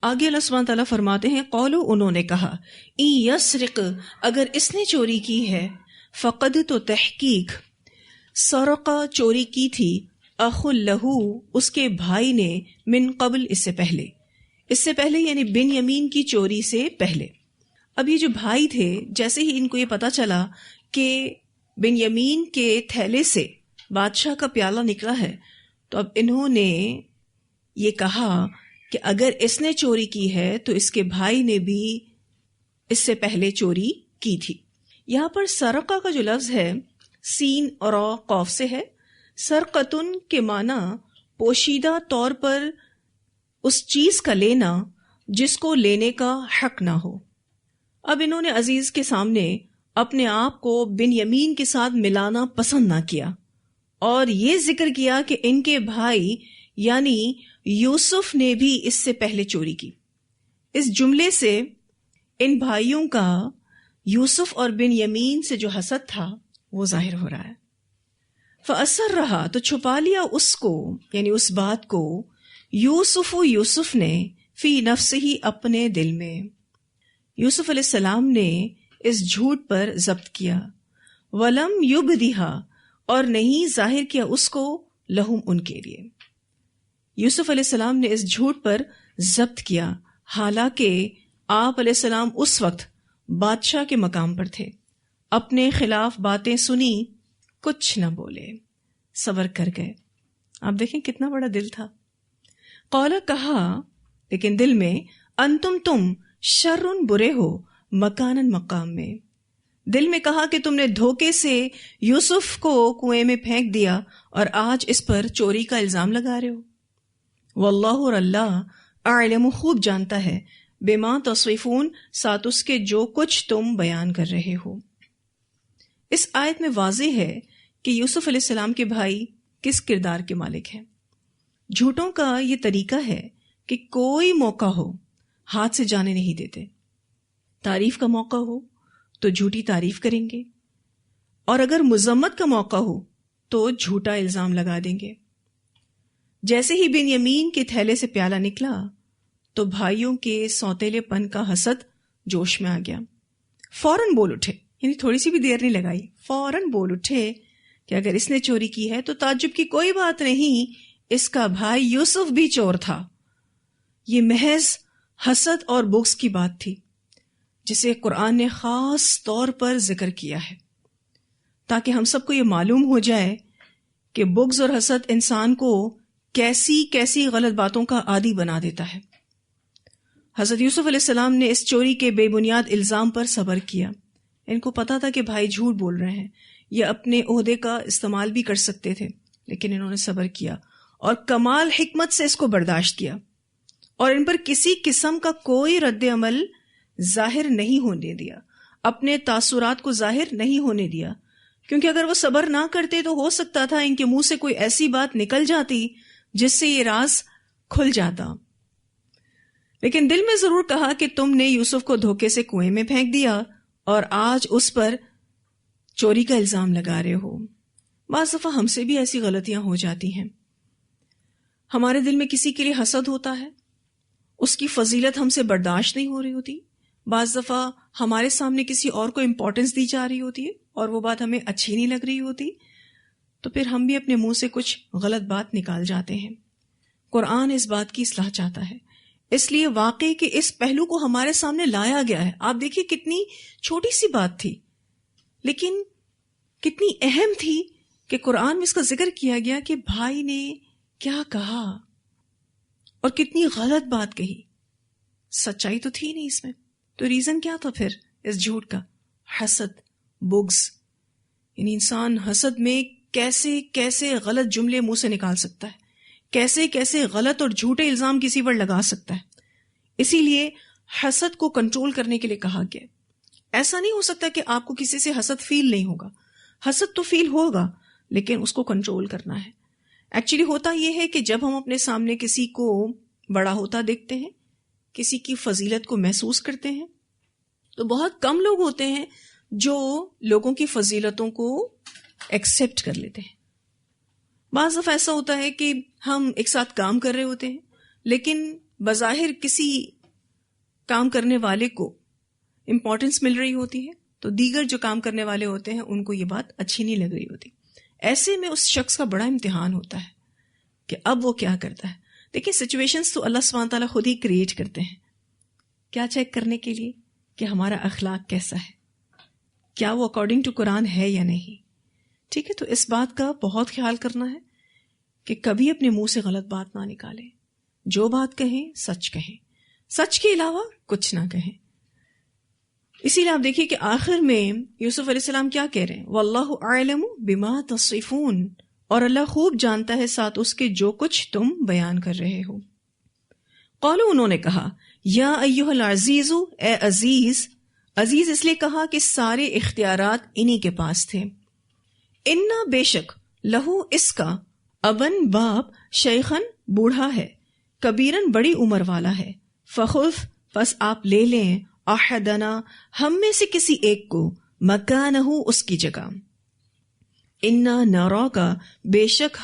آگے اللہ سبحانہ تعالیٰ فرماتے ہیں قولو انہوں نے کہا ان یسرق اگر اس نے چوری کی ہے فقد تو تحقیق سرقہ چوری کی تھی اخ لہو اس کے بھائی نے من قبل اس سے پہلے یعنی بن یمین کی چوری سے پہلے. اب یہ جو بھائی تھے جیسے ہی ان کو یہ پتا چلا کہ بن یمین کے تھیلے سے بادشاہ کا پیالہ نکلا ہے تو اب انہوں نے یہ کہا کہ اگر اس نے چوری کی ہے تو اس کے بھائی نے بھی اس سے پہلے چوری کی تھی. یہاں پر سرقہ کا جو لفظ ہے سین اور قوف سے ہے. سرقتن کے معنی پوشیدہ طور پر اس چیز کا لینا جس کو لینے کا حق نہ ہو. اب انہوں نے عزیز کے سامنے اپنے آپ کو بن یمین کے ساتھ ملانا پسند نہ کیا اور یہ ذکر کیا کہ ان کے بھائی یعنی یوسف نے بھی اس سے پہلے چوری کی. اس جملے سے ان بھائیوں کا یوسف اور بن یمین سے جو حسد تھا وہ ظاہر ہو رہا ہے. فَأَسَرَّ رہا تو چھپا لیا اس کو یعنی اس بات کو یوسف نے فی نفس ہی اپنے دل میں. یوسف علیہ السلام نے اس جھوٹ پر ضبط کیا. وَلَمْ يُبْدِهَا اور نہیں ظاہر کیا اس کو لہم ان کے لیے. یوسف علیہ السلام نے اس جھوٹ پر ضبط کیا حالانکہ آپ علیہ السلام اس وقت بادشاہ کے مقام پر تھے. اپنے خلاف باتیں سنی کچھ نہ بولے صبر کر گئے. آپ دیکھیں کتنا بڑا دل تھا. قال کہا لیکن دل میں تم شرن برے ہو مکانن مقام میں. دل میں کہا کہ تم نے دھوکے سے یوسف کو کنویں میں پھینک دیا اور آج اس پر چوری کا الزام لگا رہے ہو. واللہ اور اللہ اعلم خوب جانتا ہے بما تصفون ساتھ اس کے جو کچھ تم بیان کر رہے ہو. اس آیت میں واضح ہے کہ یوسف علیہ السلام کے بھائی کس کردار کے مالک ہیں. جھوٹوں کا یہ طریقہ ہے کہ کوئی موقع ہو ہاتھ سے جانے نہیں دیتے. تعریف کا موقع ہو تو جھوٹی تعریف کریں گے اور اگر مذمت کا موقع ہو تو جھوٹا الزام لگا دیں گے. جیسے ہی بن یمین کے تھیلے سے پیالہ نکلا تو بھائیوں کے سوتیلے پن کا حسد جوش میں آ گیا. فوراً بول اٹھے یعنی تھوڑی سی بھی دیر نہیں لگائی. فوراً بول اٹھے کہ اگر اس نے چوری کی ہے تو تعجب کی کوئی بات نہیں, اس کا بھائی یوسف بھی چور تھا. یہ محض حسد اور بغض کی بات تھی جسے قرآن نے خاص طور پر ذکر کیا ہے تاکہ ہم سب کو یہ معلوم ہو جائے کہ بغض اور حسد انسان کو کیسی کیسی غلط باتوں کا عادی بنا دیتا ہے. حضرت یوسف علیہ السلام نے اس چوری کے بے بنیاد الزام پر صبر کیا. ان کو پتا تھا کہ بھائی جھوٹ بول رہے ہیں, یہ اپنے عہدے کا استعمال بھی کر سکتے تھے, لیکن انہوں نے صبر کیا اور کمال حکمت سے اس کو برداشت کیا اور ان پر کسی قسم کا کوئی رد عمل ظاہر نہیں ہونے دیا, اپنے تاثرات کو ظاہر نہیں ہونے دیا, کیونکہ اگر وہ صبر نہ کرتے تو ہو سکتا تھا ان کے منہ سے کوئی ایسی بات نکل جاتی جس سے یہ راز کھل جاتا. لیکن دل میں ضرور کہا کہ تم نے یوسف کو دھوکے سے کنویں میں پھینک دیا اور آج اس پر چوری کا الزام لگا رہے ہو. بعض دفعہ ہم سے بھی ایسی غلطیاں ہو جاتی ہیں. ہمارے دل میں کسی کے لیے حسد ہوتا ہے, اس کی فضیلت ہم سے برداشت نہیں ہو رہی ہوتی. بعض دفعہ ہمارے سامنے کسی اور کو امپورٹنس دی جا رہی ہوتی ہے اور وہ بات ہمیں اچھی نہیں لگ رہی ہوتی, تو پھر ہم بھی اپنے منہ سے کچھ غلط بات نکال جاتے ہیں. قرآن اس بات کی اصلاح چاہتا ہے, اس لیے واقعی کہ اس پہلو کو ہمارے سامنے لایا گیا ہے. آپ دیکھیے کتنی چھوٹی سی بات تھی لیکن کتنی اہم تھی کہ قرآن میں اس کا ذکر کیا گیا کہ بھائی نے کیا کہا اور کتنی غلط بات کہی. سچائی تو تھی نہیں اس میں, تو ریزن کیا تھا پھر اس جھوٹ کا؟ حسد, بغض. یعنی انسان حسد میں کیسے کیسے غلط جملے منہ سے نکال سکتا ہے, کیسے کیسے غلط اور جھوٹے الزام کسی پر لگا سکتا ہے. اسی لیے حسد کو کنٹرول کرنے کے لیے کہا گیا. ایسا نہیں ہو سکتا کہ آپ کو کسی سے حسد فیل نہیں ہوگا, حسد تو فیل ہوگا لیکن اس کو کنٹرول کرنا ہے. ایکچولی ہوتا یہ ہے کہ جب ہم اپنے سامنے کسی کو بڑا ہوتا دیکھتے ہیں, کسی کی فضیلت کو محسوس کرتے ہیں, تو بہت کم لوگ ہوتے ہیں جو لوگوں کی فضیلتوں کو ایکسیپٹ کر لیتے ہیں. بعض دفعہ ایسا ہوتا ہے کہ ہم ایک ساتھ کام کر رہے ہوتے ہیں لیکن بظاہر کسی کام کرنے والے کو امپورٹنس مل رہی ہوتی ہے تو دیگر جو کام کرنے والے ہوتے ہیں ان کو یہ بات اچھی نہیں لگ رہی ہوتی. ایسے میں اس شخص کا بڑا امتحان ہوتا ہے کہ اب وہ کیا کرتا ہے. دیکھیں سچویشنز تو اللہ سبحانہ تعالیٰ خود ہی کریٹ کرتے ہیں. کیا چیک کرنے کے لیے کہ ہمارا اخلاق کیسا ہے, کیا وہ اکارڈنگ ٹو قرآن ہے یا نہیں. ٹھیک ہے, تو اس بات کا بہت خیال کرنا ہے کہ کبھی اپنے منہ سے غلط بات نہ نکالیں. جو بات کہیں سچ کہیں, سچ کے علاوہ کچھ نہ کہیں. اسی لیے آپ دیکھیے کہ آخر میں یوسف علیہ السلام کیا کہہ رہے ہیں, واللہ اعلم بما تصفون, اور اللہ خوب جانتا ہے ساتھ اس کے جو کچھ تم بیان کر رہے ہو. قالوا, انہوں نے کہا, یا ایھا العزیز, اے عزیز. عزیز اس لیے کہا کہ سارے اختیارات انہی کے پاس تھے. انا, بے شک, لہو, اس کا, ابن, باپ, شیخن, بوڑھا ہے, کبیرن, بڑی عمر والا ہے, فخذ, پس آپ لے لیں, احدنا, ہم میں سے کسی ایک کو, مکانہ, اس کی جگہ. انا نراک, بے شک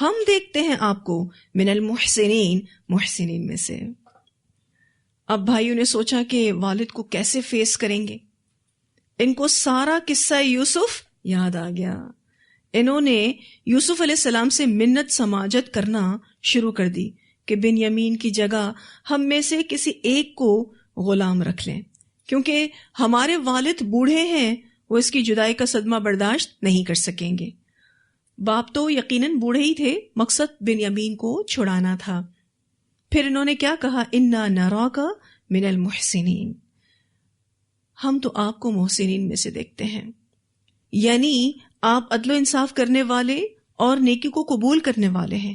ہم دیکھتے ہیں آپ کو, من المحسنین, محسنین میں سے. اب بھائیوں نے سوچا کہ والد کو کیسے فیس کریں گے. ان کو سارا قصہ یوسف یاد آ گیا. انہوں نے یوسف علیہ السلام سے منت سماجت کرنا شروع کر دی کہ بنیامین کی جگہ ہم میں سے کسی ایک کو غلام رکھ لیں, کیونکہ ہمارے والد بوڑھے ہیں, وہ اس کی جدائی کا صدمہ برداشت نہیں کر سکیں گے. باپ تو یقیناً بوڑھے ہی تھے, مقصد بنیامین کو چھڑانا تھا. پھر انہوں نے کیا کہا, انا نراک من المحسنین, ہم تو آپ کو محسنین میں سے دیکھتے ہیں. یعنی آپ عدل و انصاف کرنے والے اور نیکی کو قبول کرنے والے ہیں.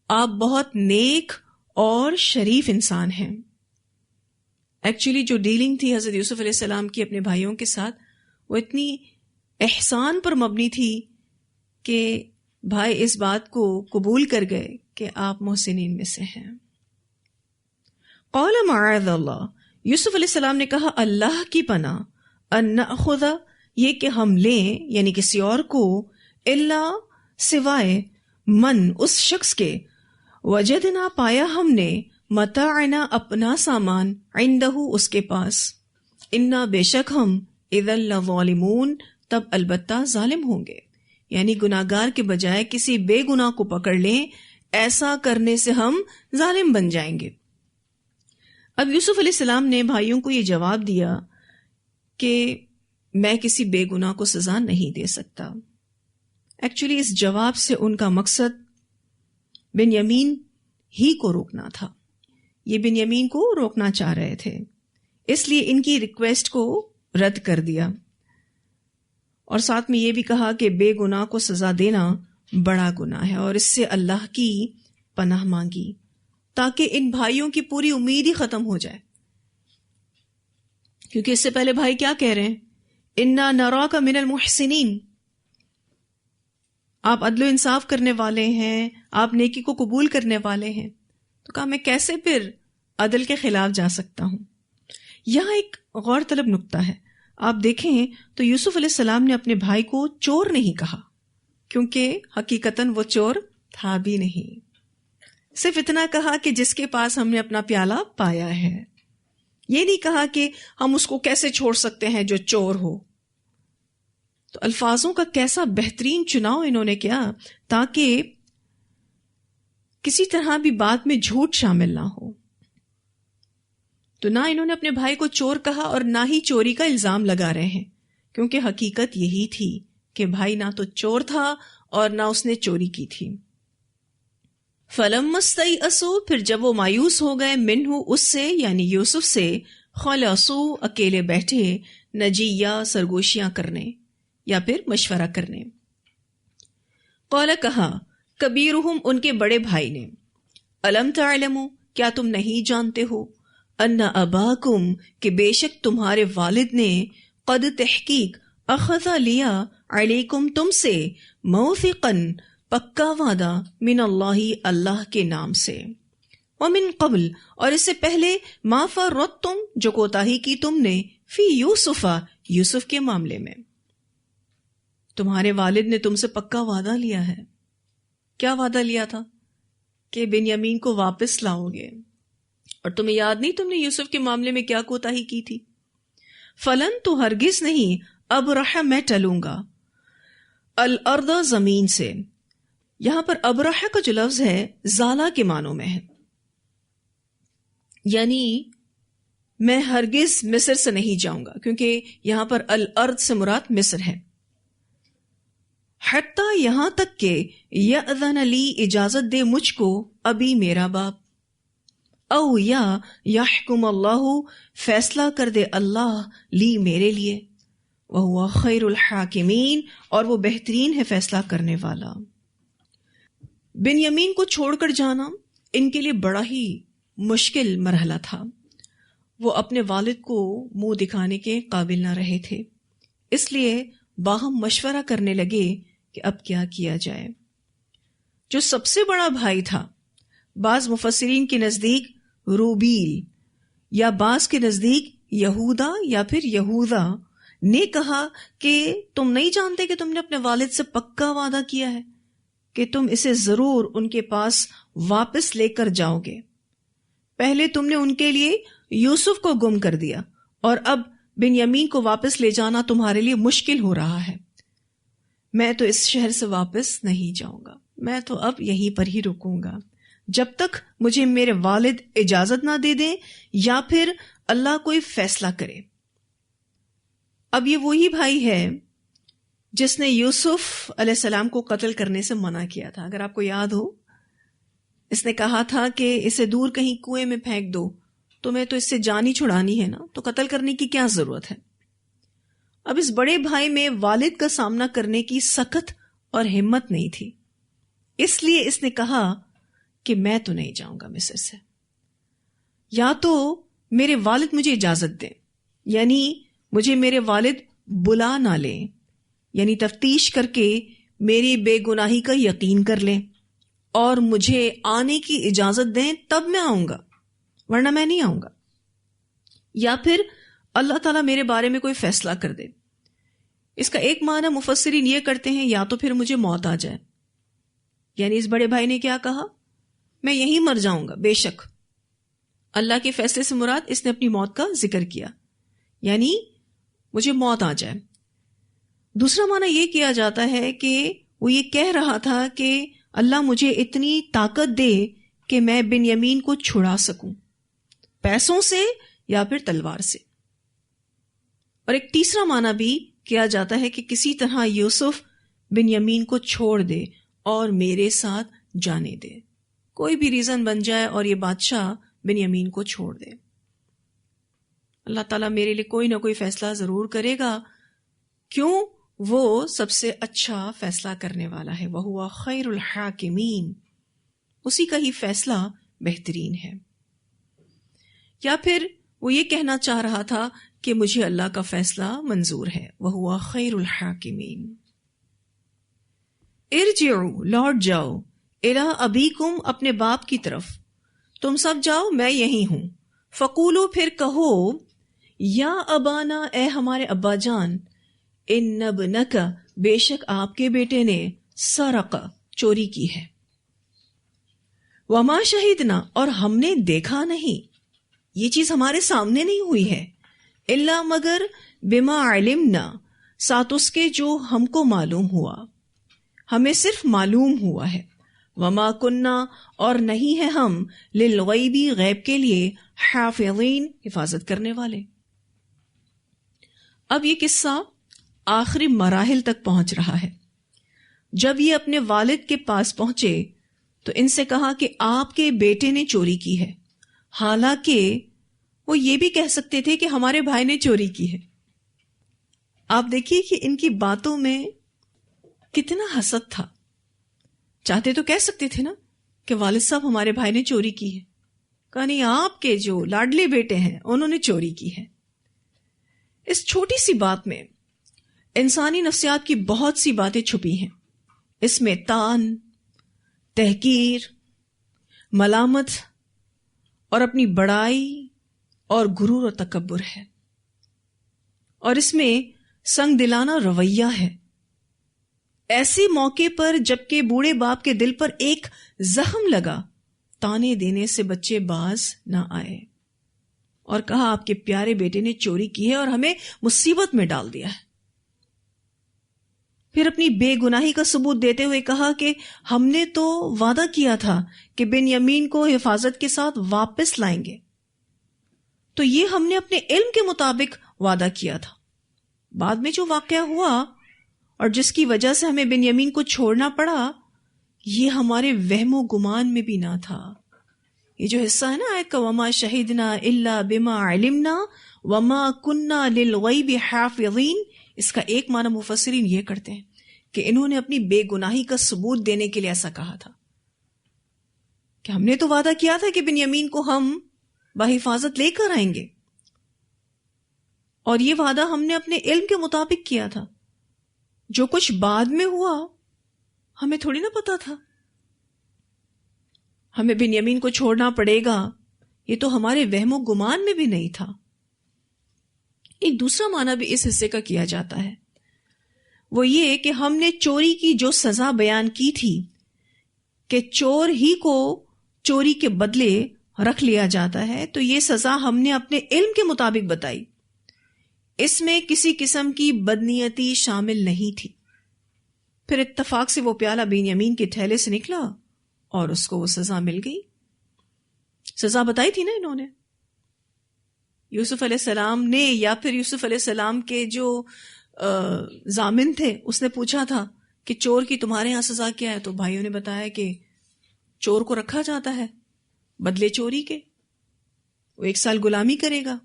آپ بہت نیک اور شریف انسان ہیں. ایکچولی جو ڈیلنگ تھی حضرت یوسف علیہ السلام کی اپنے بھائیوں کے ساتھ, وہ اتنی احسان پر مبنی تھی کہ بھائی اس بات کو قبول کر گئے کہ آپ محسنین میں سے ہیں. قال معاذ اللہ, یوسف علیہ السلام نے کہا اللہ کی پناہ, ان ناخذ, یہ کہ ہم لیں, یعنی کسی اور کو, الا, سوائے, من, اس شخص کے, وجدنا, پایا ہم نے, متاعنا, اپنا سامان, عندہ, اس کے پاس. انا, بے شک ہم, اذا لظالمون, تب البتہ ظالم ہوں گے. یعنی گناہگار کے بجائے کسی بے گناہ کو پکڑ لیں, ایسا کرنے سے ہم ظالم بن جائیں گے. اب یوسف علیہ السلام نے بھائیوں کو یہ جواب دیا کہ میں کسی بے گناہ کو سزا نہیں دے سکتا. ایکچولی اس جواب سے ان کا مقصد بنیامین ہی کو روکنا تھا. یہ بنیامین کو روکنا چاہ رہے تھے, اس لیے ان کی ریکویسٹ کو رد کر دیا, اور ساتھ میں یہ بھی کہا کہ بے گناہ کو سزا دینا بڑا گناہ ہے, اور اس سے اللہ کی پناہ مانگی تاکہ ان بھائیوں کی پوری امید ہی ختم ہو جائے. کیونکہ اس سے پہلے بھائی کیا کہہ رہے ہیں, انا نراک من المحسنین, آپ عدل و انصاف کرنے والے ہیں, آپ نیکی کو قبول کرنے والے ہیں. تو کہا میں کیسے پھر عدل کے خلاف جا سکتا ہوں. یہاں ایک غور طلب نکتہ ہے, آپ دیکھیں تو یوسف علیہ السلام نے اپنے بھائی کو چور نہیں کہا, کیونکہ حقیقتاً وہ چور تھا بھی نہیں. صرف اتنا کہا کہ جس کے پاس ہم نے اپنا پیالہ پایا ہے. یہ نہیں کہا کہ ہم اس کو کیسے چھوڑ سکتے ہیں جو چور ہو. تو الفاظوں کا کیسا بہترین چناؤ انہوں نے کیا تاکہ کسی طرح بھی بات میں جھوٹ شامل نہ ہو. تو نہ انہوں نے اپنے بھائی کو چور کہا اور نہ ہی چوری کا الزام لگا رہے ہیں, کیونکہ حقیقت یہی تھی کہ بھائی نہ تو چور تھا اور نہ اس نے چوری کی تھی. فَلَمَّا اسْتَيْأَسُوا, پھر جب وہ مایوس ہو گئے, منہ, اس سے, یعنی یوسف سے, خَلَصُوا, اکیلے بیٹھے, نجیہ, سرگوشیاں کرنے یا پھر مشورہ کرنے. قَالَ, کہا, کبیرہم, ان کے بڑے بھائی نے, الم تعلموا, کیا تم نہیں جانتے ہو, ان اباکم, کہ بے شک تمہارے والد نے, قد, تحقیق, اخذ, لیا, علیکم, تم سے, موثقاً, پکا وعدہ, من اللہ, اللہ کے نام سے, ومن قبل, اور اس سے پہلے, ما فرطتم, جو کوتاہی کی تم نے, فی یوسف, یوسف کے معاملے میں. تمہارے والد نے تم سے پکا وعدہ لیا ہے. کیا وعدہ لیا تھا؟ کہ بنیامین کو واپس لاؤ گے. اور تمہیں یاد نہیں تم نے یوسف کے معاملے میں کیا کوتاہی کی تھی؟ فلن تو ہرگز نہیں ابرح میں ٹلوں گا الارض زمین سے. یہاں پر ابرح کا جو لفظ ہے زالہ کے معنوں میں ہے، یعنی میں ہرگز مصر سے نہیں جاؤں گا، کیونکہ یہاں پر الارض سے مراد مصر ہے. حتیٰ یہاں تک کہ یأذن لی اجازت دے مجھ کو ابھی میرا باپ، او یا یحکم اللہ فیصلہ کر دے اللہ لی میرے لیے، وہو خیر الحاکمین اور وہ بہترین ہے فیصلہ کرنے والا. بنیامین کو چھوڑ کر جانا ان کے لیے بڑا ہی مشکل مرحلہ تھا. وہ اپنے والد کو منہ دکھانے کے قابل نہ رہے تھے، اس لیے باہم مشورہ کرنے لگے کہ اب کیا کیا جائے. جو سب سے بڑا بھائی تھا، بعض مفسرین کے نزدیک روبیل یا بعض کے نزدیک یہودا یا پھر یہوذا، نے کہا کہ تم نہیں جانتے کہ تم نے اپنے والد سے پکا وعدہ کیا ہے کہ تم اسے ضرور ان کے پاس واپس لے کر جاؤ گے. پہلے تم نے ان کے لیے یوسف کو گم کر دیا اور اب بنیامین کو واپس لے جانا تمہارے لیے مشکل ہو رہا ہے. میں تو اس شہر سے واپس نہیں جاؤں گا، میں تو اب یہیں پر ہی رکوں گا جب تک مجھے میرے والد اجازت نہ دے دیں یا پھر اللہ کوئی فیصلہ کرے. اب یہ وہی بھائی ہے جس نے یوسف علیہ السلام کو قتل کرنے سے منع کیا تھا. اگر آپ کو یاد ہو، اس نے کہا تھا کہ اسے دور کہیں کنویں میں پھینک دو، تمہیں تو اس سے جان ہی چھڑانی ہے نا، تو قتل کرنے کی کیا ضرورت ہے. اب اس بڑے بھائی میں والد کا سامنا کرنے کی سخت اور ہمت نہیں تھی، اس لیے اس نے کہا کہ میں تو نہیں جاؤں گا مصر سے، یا تو میرے والد مجھے اجازت دیں، یعنی مجھے میرے والد بلا نہ لیں، یعنی تفتیش کر کے میری بے گناہی کا یقین کر لیں اور مجھے آنے کی اجازت دیں، تب میں آؤں گا، ورنہ میں نہیں آؤں گا. یا پھر اللہ تعالیٰ میرے بارے میں کوئی فیصلہ کر دے. اس کا ایک معنی مفسرین یہ کرتے ہیں یا تو پھر مجھے موت آ جائے، یعنی اس بڑے بھائی نے کیا کہا، میں یہیں مر جاؤں گا. بے شک اللہ کے فیصلے سے مراد اس نے اپنی موت کا ذکر کیا، یعنی مجھے موت آ جائے. دوسرا معنی یہ کیا جاتا ہے کہ وہ یہ کہہ رہا تھا کہ اللہ مجھے اتنی طاقت دے کہ میں بنیامین کو چھڑا سکوں، پیسوں سے یا پھر تلوار سے. اور ایک تیسرا معنی بھی کیا جاتا ہے کہ کسی طرح یوسف بنیامین کو چھوڑ دے اور میرے ساتھ جانے دے، کوئی بھی ریزن بن جائے اور یہ بادشاہ بنیامین کو چھوڑ دے. اللہ تعالیٰ میرے لیے کوئی نہ کوئی فیصلہ ضرور کرے گا، کیوں؟ وہ سب سے اچھا فیصلہ کرنے والا ہے، وَهُوَ خَيْرُ الْحَاكِمِينَ، اسی کا ہی فیصلہ بہترین ہے. یا پھر وہ یہ کہنا چاہ رہا تھا کہ مجھے اللہ کا فیصلہ منظور ہے، وَهُوَ خَيْرُ الْحَاكِمِينَ. ارجعوا، لوٹ جاؤ، الی ابیکم، اپنے باپ کی طرف، تم سب جاؤ میں یہی ہوں. فقولو، پھر کہو، یا ابانا، اے ہمارے ابا جان، ان ابنک، بے شک آپ کے بیٹے نے، سرق، چوری کی ہے، وما شہدنا، اور ہم نے دیکھا نہیں، یہ چیز ہمارے سامنے نہیں ہوئی ہے، الا مگر بما علمنا، ساتھ اس کے جو ہم کو معلوم ہوا، ہمیں صرف معلوم ہوا ہے، وما کننا، اور نہیں ہے ہم، للغیبی، غیب کے لیے، حافظین، حفاظت کرنے والے. اب یہ قصہ آخری مراحل تک پہنچ رہا ہے. جب یہ اپنے والد کے پاس پہنچے تو ان سے کہا کہ آپ کے بیٹے نے چوری کی ہے، حالانکہ وہ یہ بھی کہہ سکتے تھے کہ ہمارے بھائی نے چوری کی ہے. آپ دیکھیے کہ ان کی باتوں میں کتنا حسد تھا. چاہتے تو کہہ سکتے تھے نا کہ والد صاحب ہمارے بھائی نے چوری کی ہے، کہا نہیں، آپ کے جو لاڈلے بیٹے ہیں انہوں نے چوری کی ہے. اس چھوٹی سی بات میں انسانی نفسیات کی بہت سی باتیں چھپی ہیں. اس میں طعن، تحقیر، ملامت اور اپنی بڑائی اور غرور اور تکبر ہے، اور اس میں سنگ دلانہ رویہ ہے. ایسے موقع پر جبکہ بوڑھے باپ کے دل پر ایک زخم لگا تانے دینے سے بچے باز نہ آئے، اور کہا آپ کے پیارے بیٹے نے چوری کی ہے اور ہمیں مصیبت میں ڈال دیا ہے۔ پھر اپنی بے گناہی کا ثبوت دیتے ہوئے کہا کہ ہم نے تو وعدہ کیا تھا کہ بنیامین کو حفاظت کے ساتھ واپس لائیں گے، تو یہ ہم نے اپنے علم کے مطابق وعدہ کیا تھا۔ بعد میں جو واقعہ ہوا اور جس کی وجہ سے ہمیں بنیامین کو چھوڑنا پڑا، یہ ہمارے وہم و گمان میں بھی نہ تھا۔ یہ جو حصہ ہے نا آیت کا، وَمَا شَهِدْنَا إِلَّا بِمَا عَلِمْنَا وَمَا كُنَّا لِلْغَيْبِ حَافِظِينَ، اس کا ایک معنی مفسرین یہ کرتے ہیں کہ انہوں نے اپنی بے گناہی کا ثبوت دینے کے لیے ایسا کہا تھا کہ ہم نے تو وعدہ کیا تھا کہ بنیامین کو ہم بحفاظت لے کر آئیں گے، اور یہ وعدہ ہم نے اپنے علم کے مطابق کیا تھا۔ جو کچھ بعد میں ہوا ہمیں تھوڑی نہ پتا تھا، ہمیں بنیامین کو چھوڑنا پڑے گا، یہ تو ہمارے وہم و گمان میں بھی نہیں تھا۔ ایک دوسرا معنی بھی اس حصے کا کیا جاتا ہے، وہ یہ کہ ہم نے چوری کی جو سزا بیان کی تھی کہ چور ہی کو چوری کے بدلے رکھ لیا جاتا ہے، تو یہ سزا ہم نے اپنے علم کے مطابق بتائی، اس میں کسی قسم کی بدنیتی شامل نہیں تھی۔ پھر اتفاق سے وہ پیالہ بنیامین کے تھیلے سے نکلا اور اس کو وہ سزا مل گئی۔ سزا بتائی تھی نا انہوں نے، یوسف علیہ السلام نے، یا پھر یوسف علیہ السلام کے جو ضامن تھے اس نے پوچھا تھا کہ چور کی تمہارے ہاں سزا کیا ہے، تو بھائیوں نے بتایا کہ چور کو رکھا جاتا ہے بدلے چوری کے، وہ 1 سال غلامی کرے گا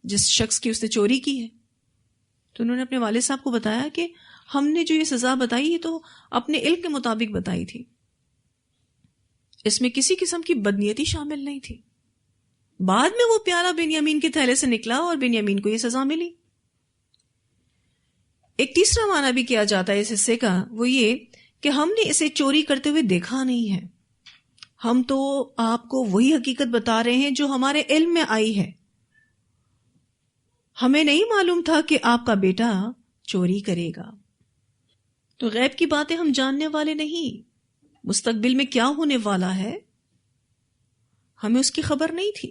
جس شخص کی اس نے چوری کی ہے۔ تو انہوں نے اپنے والد صاحب کو بتایا کہ ہم نے جو یہ سزا بتائی یہ تو اپنے علم کے مطابق بتائی تھی، اس میں کسی قسم کی بدنیتی شامل نہیں تھی۔ بعد میں وہ پیالہ بنیامین کے تھیلے سے نکلا اور بنیامین کو یہ سزا ملی۔ ایک تیسرا معنی بھی کیا جاتا ہے اس حصے کا، وہ یہ کہ ہم نے اسے چوری کرتے ہوئے دیکھا نہیں ہے، ہم تو آپ کو وہی حقیقت بتا رہے ہیں جو ہمارے علم میں آئی ہے، ہمیں نہیں معلوم تھا کہ آپ کا بیٹا چوری کرے گا۔ تو غیب کی باتیں ہم جاننے والے نہیں، مستقبل میں کیا ہونے والا ہے ہمیں اس کی خبر نہیں تھی۔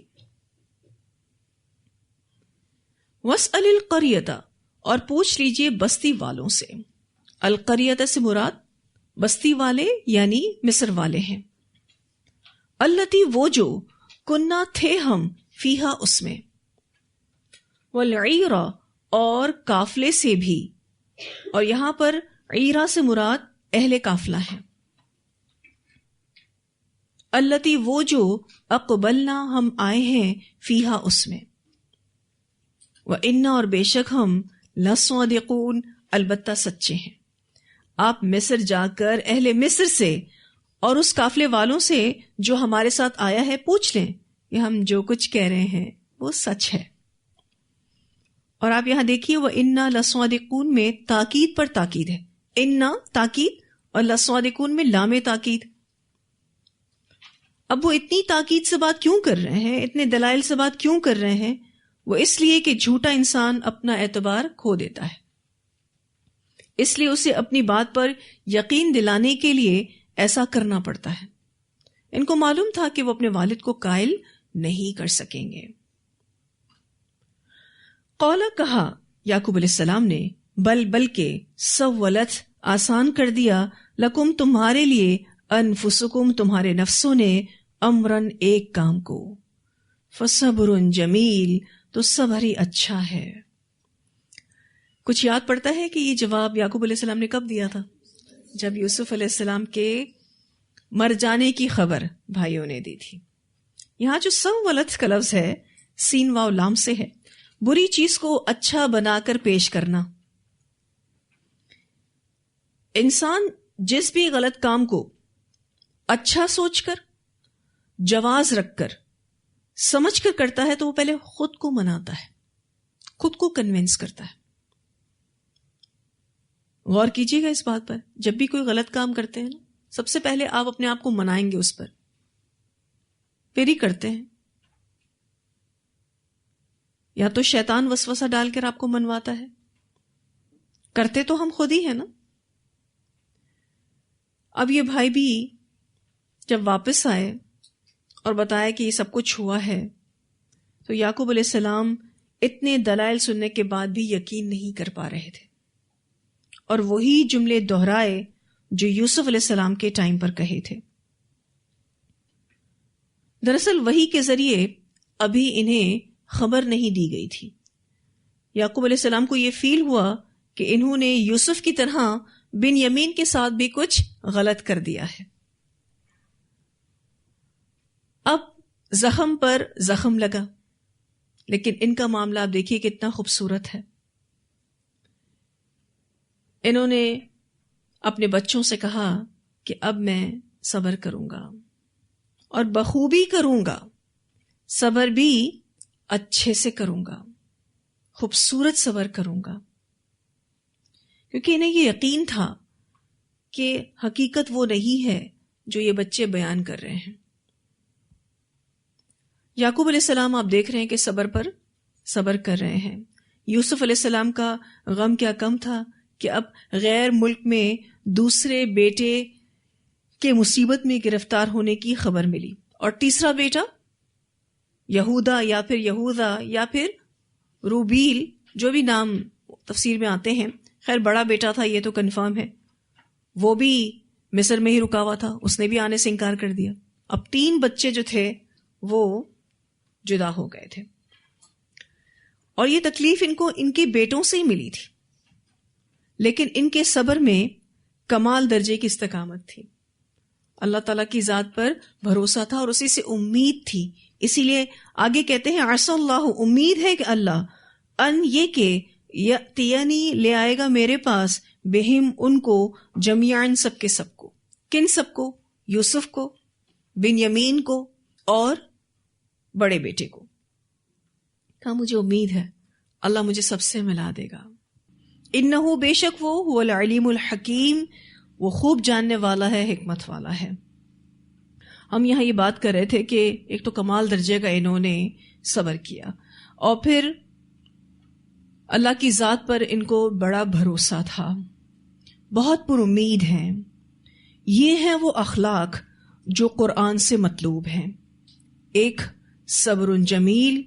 وَاسْأَلِ الْقَرْيَةَ، اور پوچھ لیجئے بستی والوں سے۔ القریۃ سے مراد بستی والے یعنی مصر والے ہیں۔ التی، وہ جو، کننا تھے ہم، فیہا اس میں، والعیر، اور قافلے سے بھی، اور یہاں پر عیرہ سے مراد اہل قافلہ ہے۔ التی، وہ جو، اقبلنا، ہم آئے ہیں، فیہا اس میں، وَإِنَّا، اور بے شک ہم، لَصَادِقُونَ، البتہ سچے ہیں۔ آپ مصر جا کر اہل مصر سے اور اس قافلے والوں سے جو ہمارے ساتھ آیا ہے پوچھ لیں کہ ہم جو کچھ کہہ رہے ہیں وہ سچ ہے۔ اور آپ یہاں دیکھیے وَإِنَّا لَصَادِقُونَ میں تاکید پر تاکید ہے، اِنَّا تاکید اور لَصَادِقُونَ میں لام تاکید۔ اب وہ اتنی تاکید سے بات کیوں کر رہے ہیں، اتنے دلائل سے بات کیوں کر رہے ہیں؟ وہ اس لیے کہ جھوٹا انسان اپنا اعتبار کھو دیتا ہے، اس لیے اسے اپنی بات پر یقین دلانے کے لیے ایسا کرنا پڑتا ہے۔ ان کو معلوم تھا کہ وہ اپنے والد کو قائل نہیں کر سکیں گے۔ قولا، کہا یعقوب علیہ السلام نے، بلکہ سولت، آسان کر دیا، لکم، تمہارے لیے، انفسکم، تمہارے نفسوں نے، امرن، ایک کام کو، فصبر جمیل، تو صبر ہی اچھا ہے۔ کچھ یاد پڑتا ہے کہ یہ جواب یعقوب علیہ السلام نے کب دیا تھا؟ جب یوسف علیہ السلام کے مر جانے کی خبر بھائیوں نے دی تھی۔ یہاں جو سولت کا لفظ ہے سین واو لام سے ہے، بری چیز کو اچھا بنا کر پیش کرنا۔ انسان جس بھی غلط کام کو اچھا سوچ کر، جواز رکھ کر، سمجھ کر کرتا ہے تو وہ پہلے خود کو مناتا ہے، خود کو کنونس کرتا ہے۔ غور کیجیے گا اس بات پر، جب بھی کوئی غلط کام کرتے ہیں نا، سب سے پہلے آپ اپنے آپ کو منائیں گے اس پر، پھر ہی کرتے ہیں۔ یا تو شیطان وسوسہ ڈال کر آپ کو منواتا ہے، کرتے تو ہم خود ہی ہیں نا۔ اب یہ بھائی بھی جب واپس آئے اور بتایا کہ یہ سب کچھ ہوا ہے، تو یعقوب علیہ السلام اتنے دلائل سننے کے بعد بھی یقین نہیں کر پا رہے تھے، اور وہی جملے دہرائے جو یوسف علیہ السلام کے ٹائم پر کہے تھے۔ دراصل وحی کے ذریعے ابھی انہیں خبر نہیں دی گئی تھی۔ یعقوب علیہ السلام کو یہ فیل ہوا کہ انہوں نے یوسف کی طرح بن یمین کے ساتھ بھی کچھ غلط کر دیا ہے۔ اب زخم پر زخم لگا، لیکن ان کا معاملہ آپ دیکھیے کتنا خوبصورت ہے۔ انہوں نے اپنے بچوں سے کہا کہ اب میں صبر کروں گا اور بخوبی کروں گا، صبر بھی اچھے سے کروں گا، خوبصورت صبر کروں گا، کیونکہ انہیں یہ یقین تھا کہ حقیقت وہ نہیں ہے جو یہ بچے بیان کر رہے ہیں۔ یعقوب علیہ السلام آپ دیکھ رہے ہیں کہ صبر پر صبر کر رہے ہیں۔ یوسف علیہ السلام کا غم کیا کم تھا کہ اب غیر ملک میں دوسرے بیٹے کے مصیبت میں گرفتار ہونے کی خبر ملی، اور تیسرا بیٹا یہودا یا پھر یہوذا یا پھر روبیل، جو بھی نام تفسیر میں آتے ہیں، خیر بڑا بیٹا تھا یہ تو کنفرم ہے، وہ بھی مصر میں ہی رکا ہوا تھا، اس نے بھی آنے سے انکار کر دیا۔ اب 3 بچے جو تھے وہ جدا ہو گئے تھے، اور یہ تکلیف ان کو ان کے بیٹوں سے ہی ملی تھی، لیکن ان کے صبر میں کمال درجے کی استقامت تھی، اللہ تعالیٰ کی ذات پر بھروسہ تھا اور اسی سے امید تھی۔ اسی لیے آگے کہتے ہیں عسى اللہ، امید ہے کہ اللہ ان یہ کہ یأتینی لے آئے گا میرے پاس، بہم ان کو، جمیعاً سب کے سب کو۔ کن سب کو؟ یوسف کو، بن یمین کو، اور بڑے بیٹے کو۔ کہا مجھے امید ہے اللہ مجھے سب سے ملا دے گا۔ انہو بے شک وہ، هو العلیم الحکیم، وہ خوب جاننے والا ہے، حکمت والا ہے۔ ہم یہاں یہ بات کر رہے تھے کہ ایک تو کمال درجے کا انہوں نے صبر کیا، اور پھر اللہ کی ذات پر ان کو بڑا بھروسہ تھا، بہت پر امید ہیں۔ یہ ہیں وہ اخلاق جو قرآن سے مطلوب ہیں، ایک صبر جمیل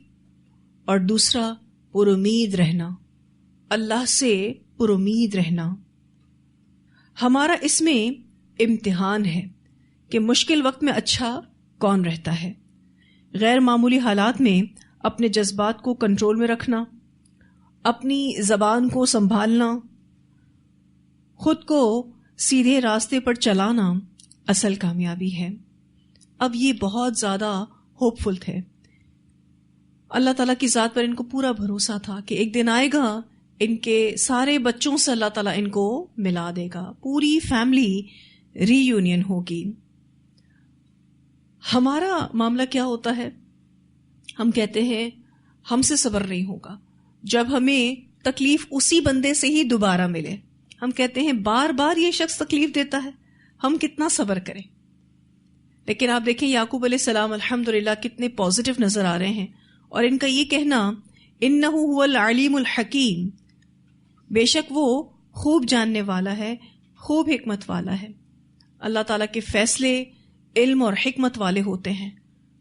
اور دوسرا پر امید رہنا، اللہ سے پر امید رہنا۔ ہمارا اس میں امتحان ہے کہ مشکل وقت میں اچھا کون رہتا ہے، غیر معمولی حالات میں اپنے جذبات کو کنٹرول میں رکھنا، اپنی زبان کو سنبھالنا، خود کو سیدھے راستے پر چلانا اصل کامیابی ہے۔ اب یہ بہت زیادہ ہوپ فل تھے، اللہ تعالیٰ کی ذات پر ان کو پورا بھروسہ تھا کہ ایک دن آئے گا ان کے سارے بچوں سے اللہ تعالیٰ ان کو ملا دے گا، پوری فیملی ری یونین ہوگی۔ ہمارا معاملہ کیا ہوتا ہے؟ ہم کہتے ہیں ہم سے صبر نہیں ہوگا، جب ہمیں تکلیف اسی بندے سے ہی دوبارہ ملے، ہم کہتے ہیں بار بار یہ شخص تکلیف دیتا ہے، ہم کتنا صبر کریں۔ لیکن آپ دیکھیں یعقوب علیہ السلام الحمدللہ کتنے پازیٹیو نظر آ رہے ہیں، اور ان کا یہ کہنا انہ هو العلیم الحکیم، بے شک وہ خوب جاننے والا ہے، خوب حکمت والا ہے۔ اللہ تعالیٰ کے فیصلے علم اور حکمت والے ہوتے ہیں،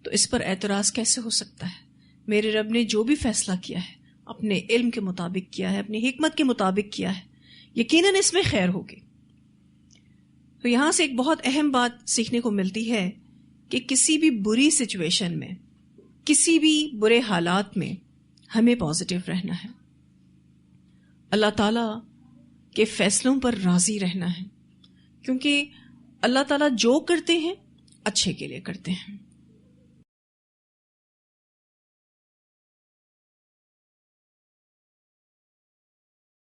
تو اس پر اعتراض کیسے ہو سکتا ہے؟ میرے رب نے جو بھی فیصلہ کیا ہے اپنے علم کے مطابق کیا ہے، اپنی حکمت کے مطابق کیا ہے، یقیناً اس میں خیر ہوگی۔ تو یہاں سے ایک بہت اہم بات سیکھنے کو ملتی ہے کہ کسی بھی بری سچویشن میں، کسی بھی برے حالات میں ہمیں پازیٹیو رہنا ہے، اللہ تعالیٰ کے فیصلوں پر راضی رہنا ہے، کیونکہ اللہ تعالیٰ جو کرتے ہیں اچھے کے لیے کرتے ہیں۔